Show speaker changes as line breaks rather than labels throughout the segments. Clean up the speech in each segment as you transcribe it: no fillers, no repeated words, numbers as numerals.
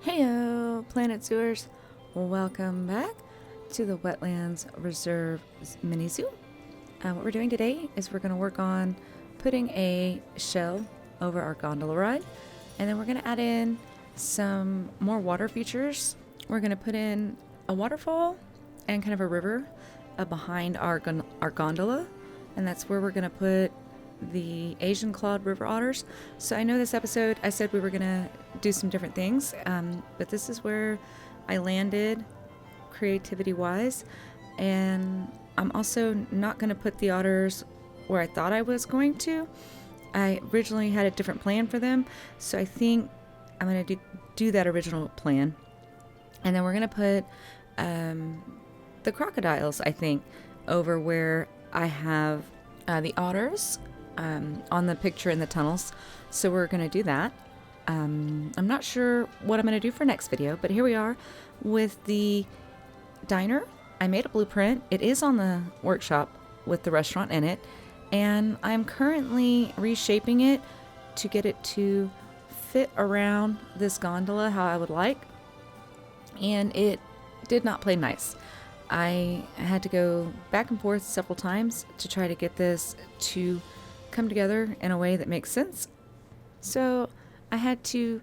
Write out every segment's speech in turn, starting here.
Heyo, Planet Sewers. Welcome back to the Wetlands Reserve mini zoo. What we're doing today is we're going to work on putting a shell over our gondola ride, and then we're going to add in some more water features. We're going to put in a waterfall and kind of a river behind our gondola, and that's where we're going to put the Asian clawed river otters. So I know this episode I said we were gonna do some different things, but this is where I landed creativity wise, and I'm also not gonna put the otters where I thought I was going to. I originally had a different plan for them, so I think I'm gonna do that original plan, and then we're gonna put the crocodiles, I think, over where I have the otters on the picture in the tunnels. So we're going to do that. I'm not sure what I'm going to do for next video, but here we are with the diner. I made a blueprint. It is on the workshop with the restaurant in it, and I'm currently reshaping it to get it to fit around this gondola how I would like, and it did not play nice. I had to go back and forth several times to try to get this to come together in a way that makes sense. So I had to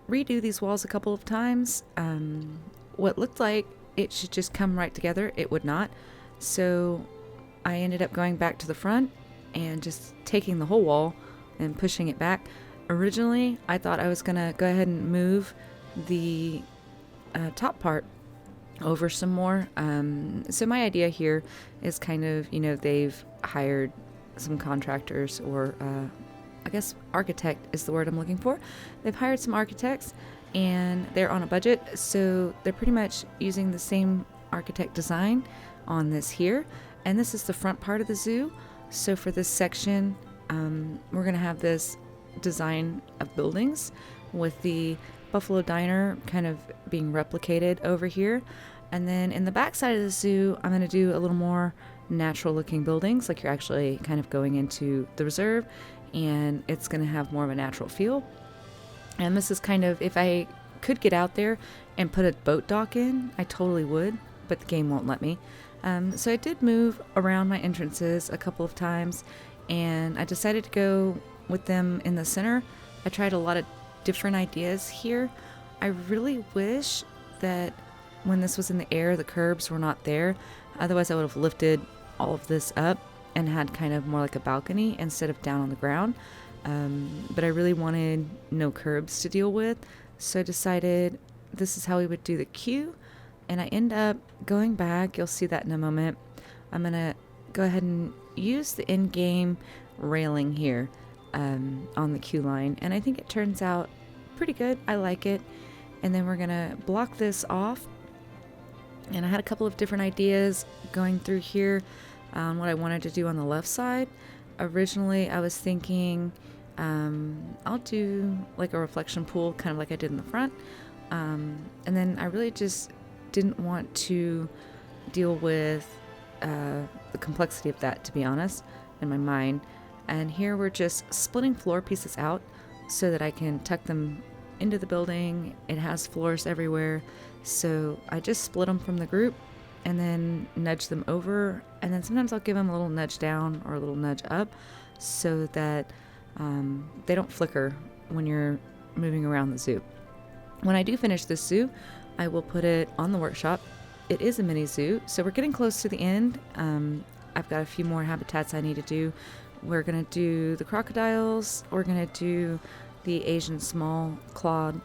redo these walls a couple of times. What looked like it should just come right together, it would not. So I ended up going back to the front and just taking the whole wall and pushing it back. Originally, I thought I was going to go ahead and move the top part over some more. So my idea here is kind of, they've hired some contractors, or I guess architect is the word I'm looking for. They've hired some architects and they're on a budget, so they're pretty much using the same architect design on this here. And this is the front part of the zoo. So for this section, we're going to have this design of buildings with the Buffalo Diner kind of being replicated over here. And then in the back side of the zoo, I'm going to do a little more natural looking buildings, like you're actually kind of going into the reserve, and it's going to have more of a natural feel. And this is kind of, if I could get out there and put a boat dock in, I totally would, but the game won't let me. So I did move around my entrances a couple of times, and I decided to go with them in the center. I tried a lot of different ideas here. I really wish that when this was in the air, the curbs were not there. Otherwise, I would have lifted all of this up and had kind of more like a balcony instead of down on the ground. But I really wanted no curbs to deal with. So I decided this is how we would do the queue. And I end up going back. You'll see that in a moment. I'm going to go ahead and use the in-game railing here on the queue line. And I think it turns out pretty good. I like it. And then we're going to block this off. And I had a couple of different ideas going through here on what I wanted to do on the left side. Originally, I was thinking I'll do like a reflection pool, kind of like I did in the front. And then I really just didn't want to deal with the complexity of that, to be honest, in my mind. And here we're just splitting floor pieces out so that I can tuck them into the building. It has floors everywhere. So I just split them from the group and then nudge them over. And then sometimes I'll give them a little nudge down or a little nudge up so that they don't flicker when you're moving around the zoo. When I do finish this zoo, I will put it on the workshop. It is a mini zoo, so we're getting close to the end. I've got a few more habitats I need to do. We're going to do the crocodiles. We're going to do the Asian small clawed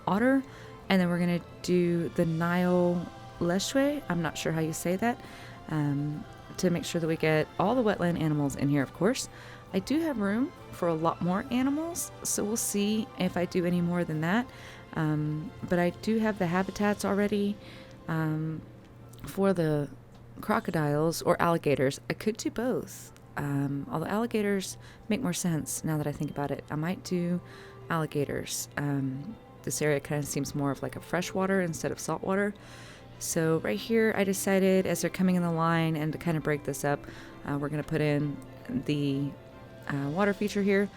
otter. And then we're going to do the Nile leshwe. I'm not sure how you say that. To make sure that we get all the wetland animals in here, of course. I do have room for a lot more animals, so we'll see if I do any more than that. But I do have the habitats already for the crocodiles or alligators. I could do both. Although alligators make more sense now that I think about it. I might do alligators. This area kind of seems more of like a freshwater instead of saltwater. So right here, I decided as they're coming in the line, and to kind of break this up, we're going to put in the water feature here.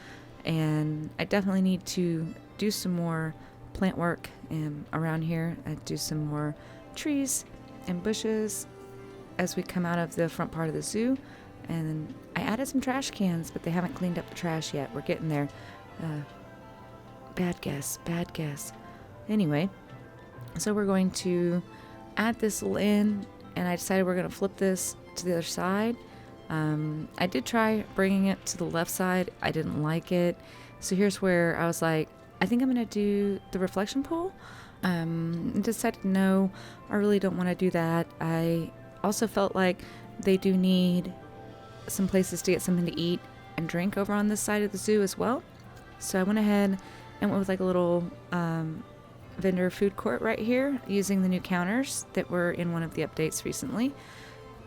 And I definitely need to do some more plant work around here. I do some more trees and bushes as we come out of the front part of the zoo. And I added some trash cans, but they haven't cleaned up the trash yet. We're getting there. Bad guess. Anyway, so we're going to add this in, and I decided we're going to flip this to the other side. I did try bringing it to the left side. I didn't like it. So here's where I was like, I think I'm going to do the reflection pool. Decided no, I really don't want to do that. I also felt like they do need some places to get something to eat and drink over on this side of the zoo as well. So I went ahead and went with like a little vendor food court right here using the new counters that were in one of the updates recently.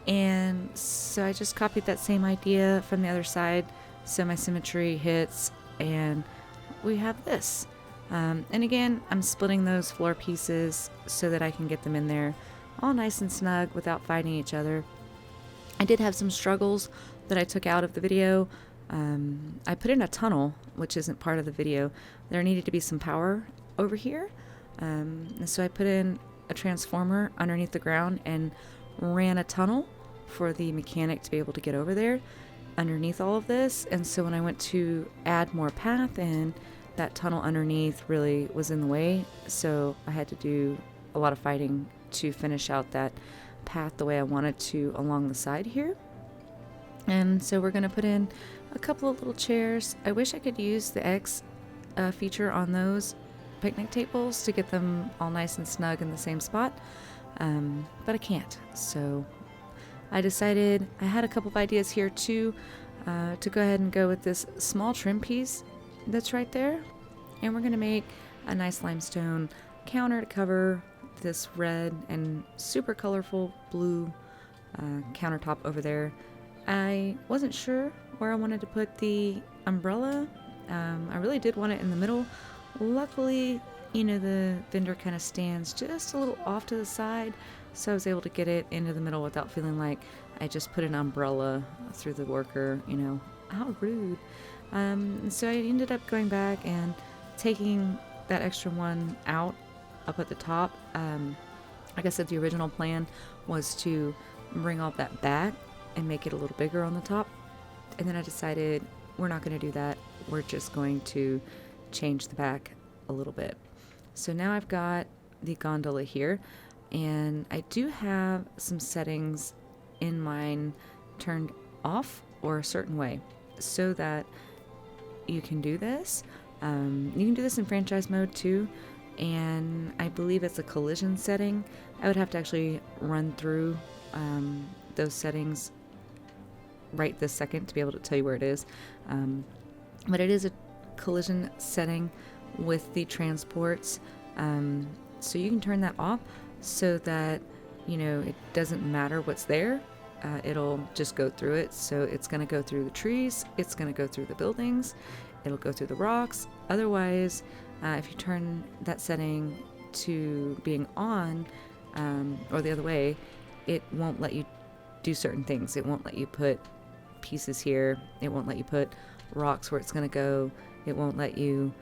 And so I just copied that same idea from the other side, so my symmetry hits, and we have this. And again, I'm splitting those floor pieces so that I can get them in there all nice and snug without fighting each other. I did have some struggles that I took out of the video. I put in a tunnel, which isn't part of the video. There needed to be some power over here. And so I put in a transformer underneath the ground and ran a tunnel for the mechanic to be able to get over there underneath all of this. And so when I went to add more path in, that tunnel underneath really was in the way. So I had to do a lot of fighting to finish out that path the way I wanted to along the side here. And so we're going to put in a couple of little chairs. I wish I could use the X feature on those picnic tables to get them all nice and snug in the same spot, but I can't. So I decided, I had a couple of ideas here too, to go ahead and go with this small trim piece that's right there, and we're going to make a nice limestone counter to cover this red and super colorful blue countertop over there. I wasn't sure where I wanted to put the umbrella. I really did want it in the middle. Luckily, the vendor kind of stands just a little off to the side, so I was able to get it into the middle without feeling like I just put an umbrella through the worker, how rude. So I ended up going back and taking that extra one out up at the top. Like I said, the original plan was to bring all that back and make it a little bigger on the top. And then I decided we're not going to do that. We're just going to change the back a little bit. So now I've got the gondola here, and I do have some settings in mine turned off or a certain way so that you can do this. You can do this in franchise mode too, and I believe it's a collision setting. I would have to actually run through those settings right this second to be able to tell you where it is, but it is a collision setting with the transports, so you can turn that off so that it doesn't matter what's there. It'll just go through it. So it's going to go through the trees, it's going to go through the buildings, it'll go through the rocks. Otherwise, if you turn that setting to being on, or the other way, it won't let you do certain things. It won't let you put pieces here, it won't let you put rocks where it's going to go, it won't let you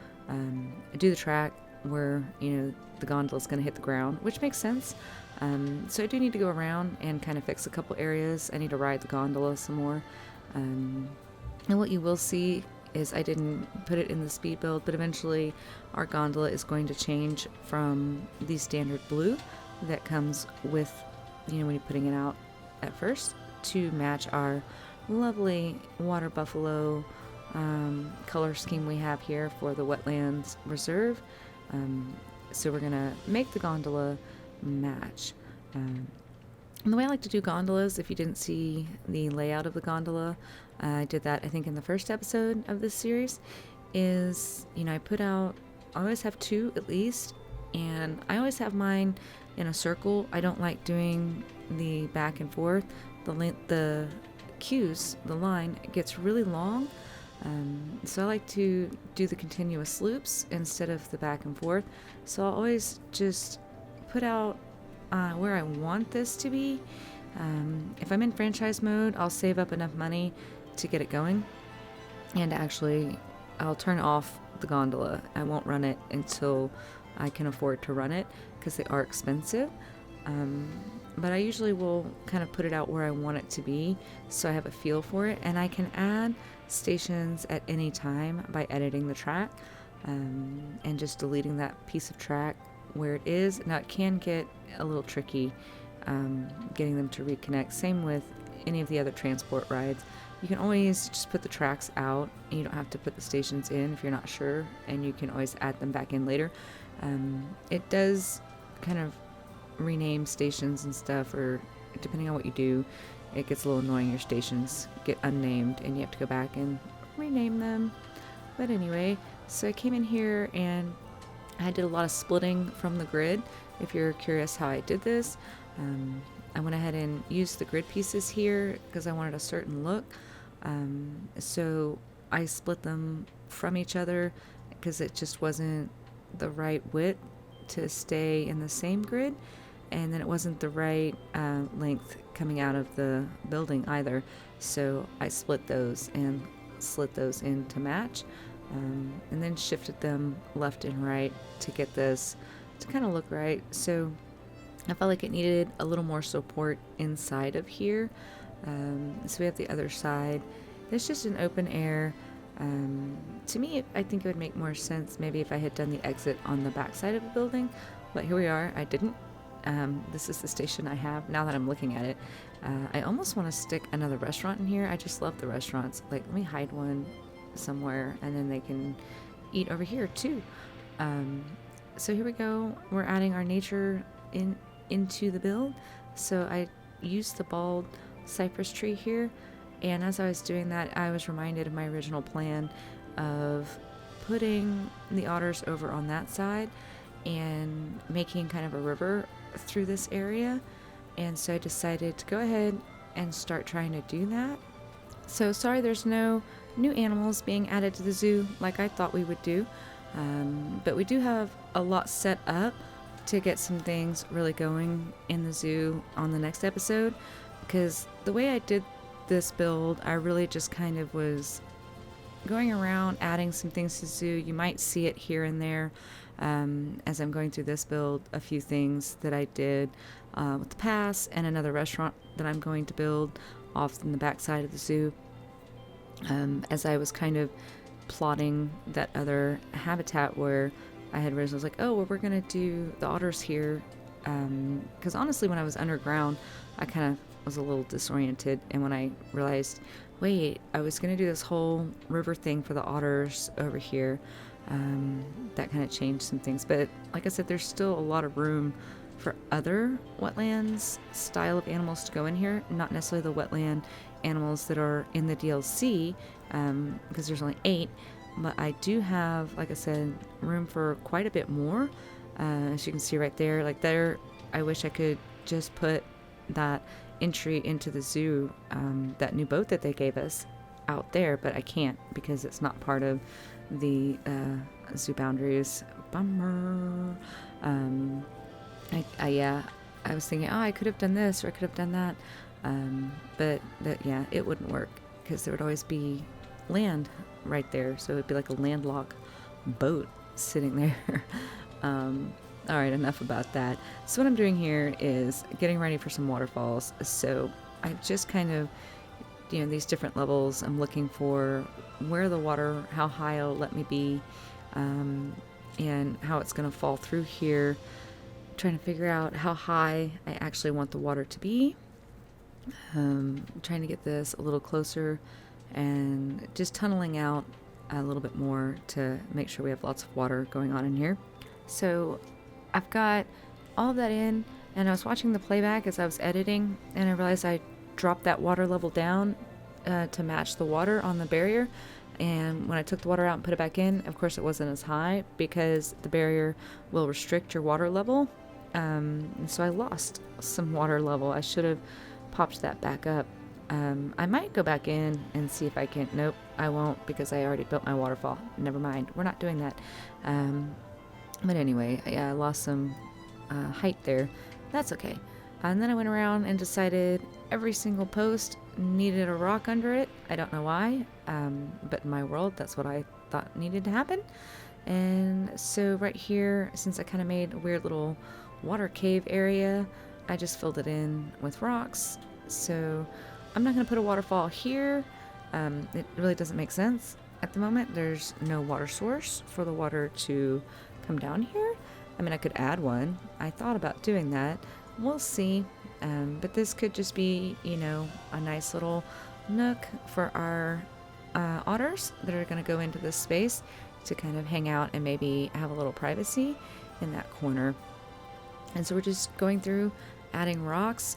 do the track where the gondola is going to hit the ground, which makes sense. So I do need to go around and kind of fix a couple areas. I need to ride the gondola some more, and what you will see is I didn't put it in the speed build, but eventually our gondola is going to change from the standard blue that comes with when you're putting it out at first to match our lovely water buffalo color scheme we have here for the Wetlands Reserve. So we're gonna make the gondola match. And the way I like to do gondolas, if you didn't see the layout of the gondola, I did that I think in the first episode of this series, is I always have two at least, and I always have mine in a circle. I don't like doing the back and forth. The queues, the line gets really long, so I like to do the continuous loops instead of the back and forth. So I'll always just put out where I want this to be. If I'm in franchise mode, I'll save up enough money to get it going, and actually I'll turn off the gondola. I won't run it until I can afford to run it because they are expensive. But I usually will kind of put it out where I want it to be so I have a feel for it, and I can add stations at any time by editing the track and just deleting that piece of track where it is. Now it can get a little tricky getting them to reconnect. Same with any of the other transport rides. You can always just put the tracks out and you don't have to put the stations in if you're not sure, and you can always add them back in later. It does kind of rename stations and stuff, or depending on what you do, it gets a little annoying. Your stations get unnamed and you have to go back and rename them. But anyway, so I came in here and I did a lot of splitting from the grid. If you're curious how I did this, I went ahead and used the grid pieces here because I wanted a certain look. So I split them from each other because it just wasn't the right width to stay in the same grid, and then it wasn't the right length coming out of the building either. So I split those and slid those in to match, and then shifted them left and right to get this to kind of look right. So I felt like it needed a little more support inside of here. So we have the other side. It's just an open air. To me, I think it would make more sense maybe if I had done the exit on the back side of the building, but here we are. I didn't. This is the station I have now that I'm looking at it. I almost want to stick another restaurant in here. I just love the restaurants. Like, let me hide one somewhere and then they can eat over here too. So here we go. We're adding our nature into the build. So I used the bald cypress tree here, and as I was doing that, I was reminded of my original plan of putting the otters over on that side and making kind of a river through this area. And so I decided to go ahead and start trying to do that. So sorry there's no new animals being added to the zoo like I thought we would do, but we do have a lot set up to get some things really going in the zoo on the next episode, because the way I did this build, I really just kind of was going around adding some things to the zoo. You might see it here and there as I'm going through this build, a few things that I did with the pass and another restaurant that I'm going to build off in the back side of the zoo, as I was kind of plotting that other habitat where I had originally was like, oh, well, we're going to do the otters here. Because honestly, when I was underground, I kind of was a little disoriented. And when I realized, wait, I was going to do this whole river thing for the otters over here, that kind of changed some things. But like I said, there's still a lot of room for other wetlands style of animals to go in here. Not necessarily the wetland animals that are in the DLC, because there's only 8. But I do have, like I said, room for quite a bit more. As you can see right there, like there, I wish I could just put that entry into the zoo, that new boat that they gave us out there, but I can't because it's not part of the zoo boundaries. Bummer. I was thinking, oh, I could have done this or I could have done that, but yeah, it wouldn't work because there would always be land right there, so it'd be like a landlocked boat sitting there. All right, enough about that. So what I'm doing here is getting ready for some waterfalls. So I just kind of, these different levels, I'm looking for where the water, how high it'll let me be, and how it's going to fall through here. Trying to figure out how high I actually want the water to be. Trying to get this a little closer and just tunneling out a little bit more to make sure we have lots of water going on in here. So I've got all of that in, and I was watching the playback as I was editing, and I realized I dropped that water level down to match the water on the barrier. And when I took the water out and put it back in, of course it wasn't as high because the barrier will restrict your water level. And so I lost some water level. I should have popped that back up. I might go back in and see if I can. Nope, I won't, because I already built my waterfall. Never mind. We're not doing that. But anyway, yeah, I lost some height there. That's okay. And then I went around and decided every single post needed a rock under it. I don't know why, but in my world, that's what I thought needed to happen. And so right here, since I kind of made a weird little water cave area, I just filled it in with rocks. So I'm not going to put a waterfall here. It really doesn't make sense at the moment. There's no water source for the water to come down here. I mean, I could add one. I thought about doing that. We'll see. But this could just be, a nice little nook for our otters that are going to go into this space to kind of hang out and maybe have a little privacy in that corner. And so we're just going through adding rocks.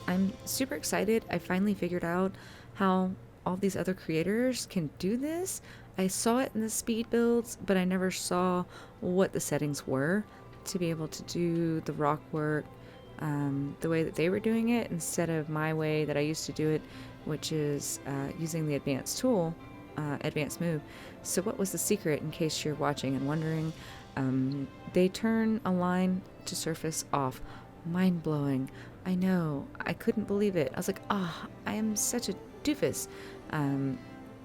I'm super excited. I finally figured out how all these other creators can do this. I saw it in the speed builds, but I never saw what the settings were to be able to do the rock work the way that they were doing it instead of my way that I used to do it, which is using the advanced tool, advanced move. So what was the secret, in case you're watching and wondering? They turn a line to surface off. Mind blowing. I know. I couldn't believe it. I was like, I am such a doofus.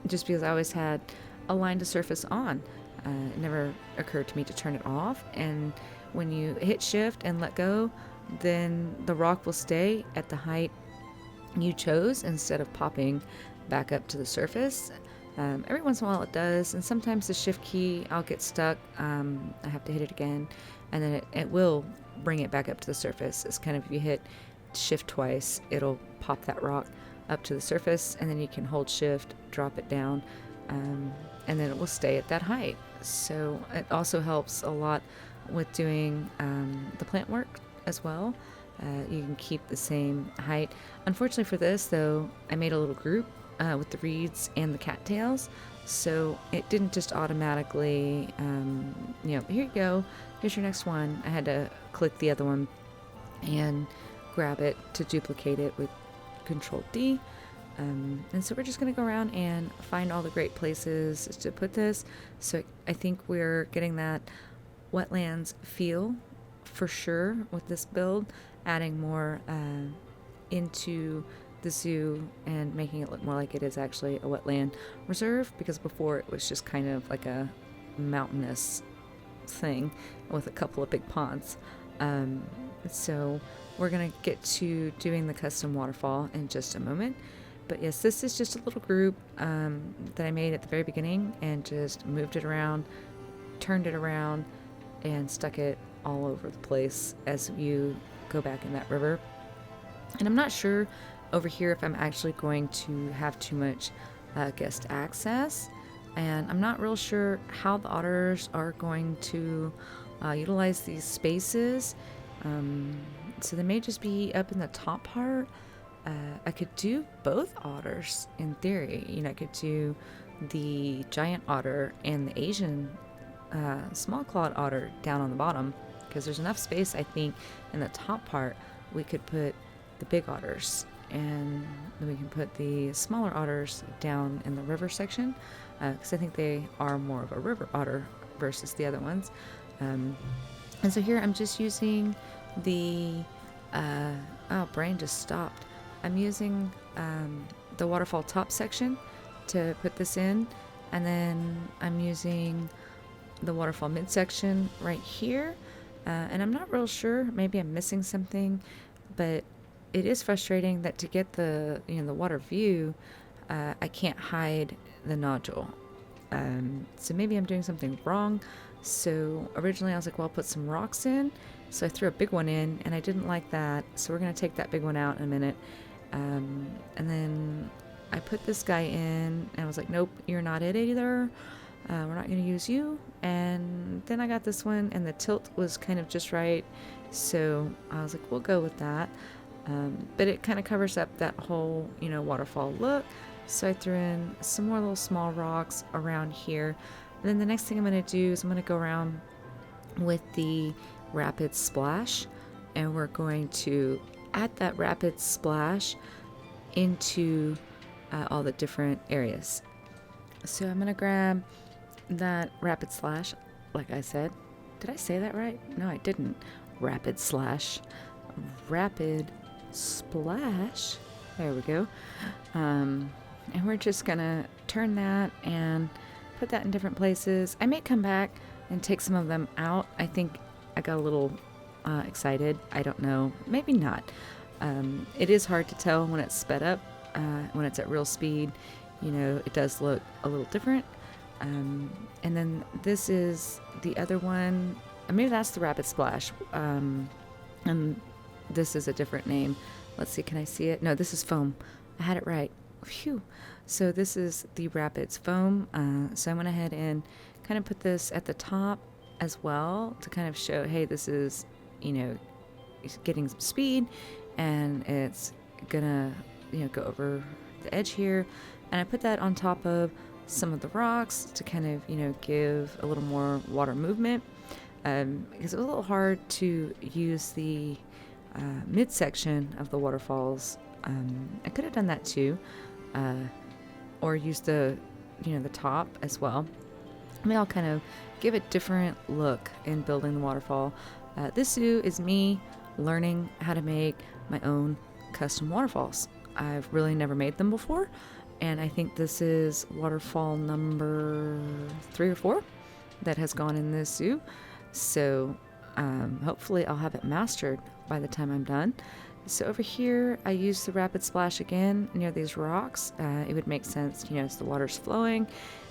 Just because I always had a line to surface on. It never occurred to me to turn it off. And when you hit shift and let go, then the rock will stay at the height you chose instead of popping back up to the surface. Every once in a while it does, and sometimes the shift key, I'll get stuck. I have to hit it again, and then it will bring it back up to the surface. It's kind of, if you hit shift twice, it'll pop that rock up to the surface, and then you can hold shift, drop it down, and then it will stay at that height. So it also helps a lot with doing the plant work as well. You can keep the same height. Unfortunately for this, though, I made a little group with the reeds and the cattails, so it didn't just automatically, here you go, here's your next one. I had to click the other one and grab it to duplicate it with Control D. And so we're just going to go around and find all the great places to put this. So I think we're getting that wetlands feel for sure with this build, adding more into the zoo and making it look more like it is actually a wetland reserve, because before it was just kind of like a mountainous thing with a couple of big ponds. So we're going to get to doing the custom waterfall in just a moment. But yes, this is just a little group that I made at the very beginning and just moved it around, turned it around, and stuck it all over the place as you go back in that river. And I'm not sure over here if I'm actually going to have too much guest access, and I'm not real sure how the otters are going to utilize these spaces. So they may just be up in the top part. I could do both otters in theory. I could do the giant otter and the Asian small clawed otter down on the bottom, because there's enough space, I think, in the top part we could put the big otters, and then we can put the smaller otters down in the river section, because I think they are more of a river otter versus the other ones. And so here I'm just using the brain just stopped. I'm using the waterfall top section to put this in, and then I'm using the waterfall midsection right here, and I'm not real sure, maybe I'm missing something, but it is frustrating that to get the the water view, I can't hide the nodule. So maybe I'm doing something wrong. So originally I was like, well, I'll put some rocks in, so I threw a big one in, and I didn't like that, so we're going to take that big one out in a minute. And then I put this guy in, and I was like, nope, you're not it either. We're not going to use you. And then I got this one, and the tilt was kind of just right, so I was like, we'll go with that. But it kind of covers up that whole, waterfall look. So I threw in some more little small rocks around here. And then the next thing I'm going to do is I'm going to go around with the rapid splash, and we're going to add that rapid splash into all the different areas. So I'm going to grab that rapid slash, like I said. Did I say that right? No, I didn't. Rapid slash. Rapid splash. There we go. And we're just going to turn that and put that in different places. I may come back and take some of them out. I think I got a little excited. I don't know. Maybe not. It is hard to tell when it's sped up. When it's at real speed, it does look a little different. And then this is the other one. Maybe that's the Rapid Splash. And this is a different name. Let's see, can I see it? No, this is Foam. I had it right. Phew. So this is the Rapids Foam. So I went ahead and kind of put this at the top as well to kind of show, hey, this is, it's getting some speed and it's gonna, go over the edge here. And I put that on top of some of the rocks to kind of, give a little more water movement. Because it was a little hard to use the midsection of the waterfalls. I could have done that too, or use the top as well. I'll kind of give a different look in building the waterfall. This zoo is me learning how to make my own custom waterfalls. I've really never made them before, and I think this is waterfall number 3 or 4 that has gone in this zoo. So hopefully I'll have it mastered by the time I'm done. So over here, I use the Rapid Splash again near these rocks. It would make sense, as the water's flowing,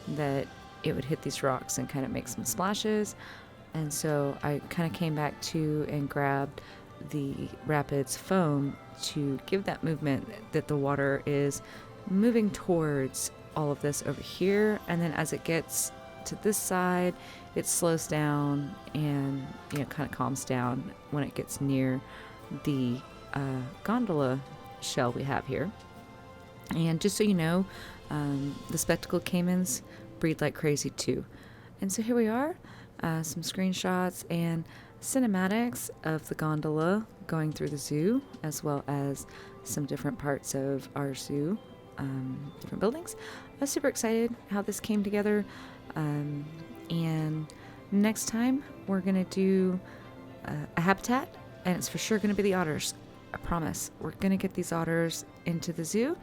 that it would hit these rocks and kind of make some splashes. And so I kind of came back to and grabbed the Rapids Foam to give that movement that the water is moving towards all of this over here. And then as it gets to this side, it slows down and kind of calms down when it gets near the gondola shell we have here. And just so you know, the spectacled caimans breed like crazy too. And so here we are, some screenshots and cinematics of the gondola going through the zoo, as well as some different parts of our zoo, different buildings. I was super excited how this came together. And next time we're going to do a habitat, and it's for sure going to be the otters. I promise. We're going to get these otters into the zoo.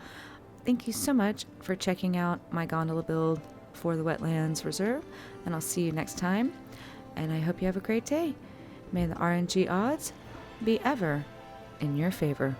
Thank you so much for checking out my gondola build for the Wetlands Reserve, and I'll see you next time. And I hope you have a great day. May the RNG odds be ever in your favor.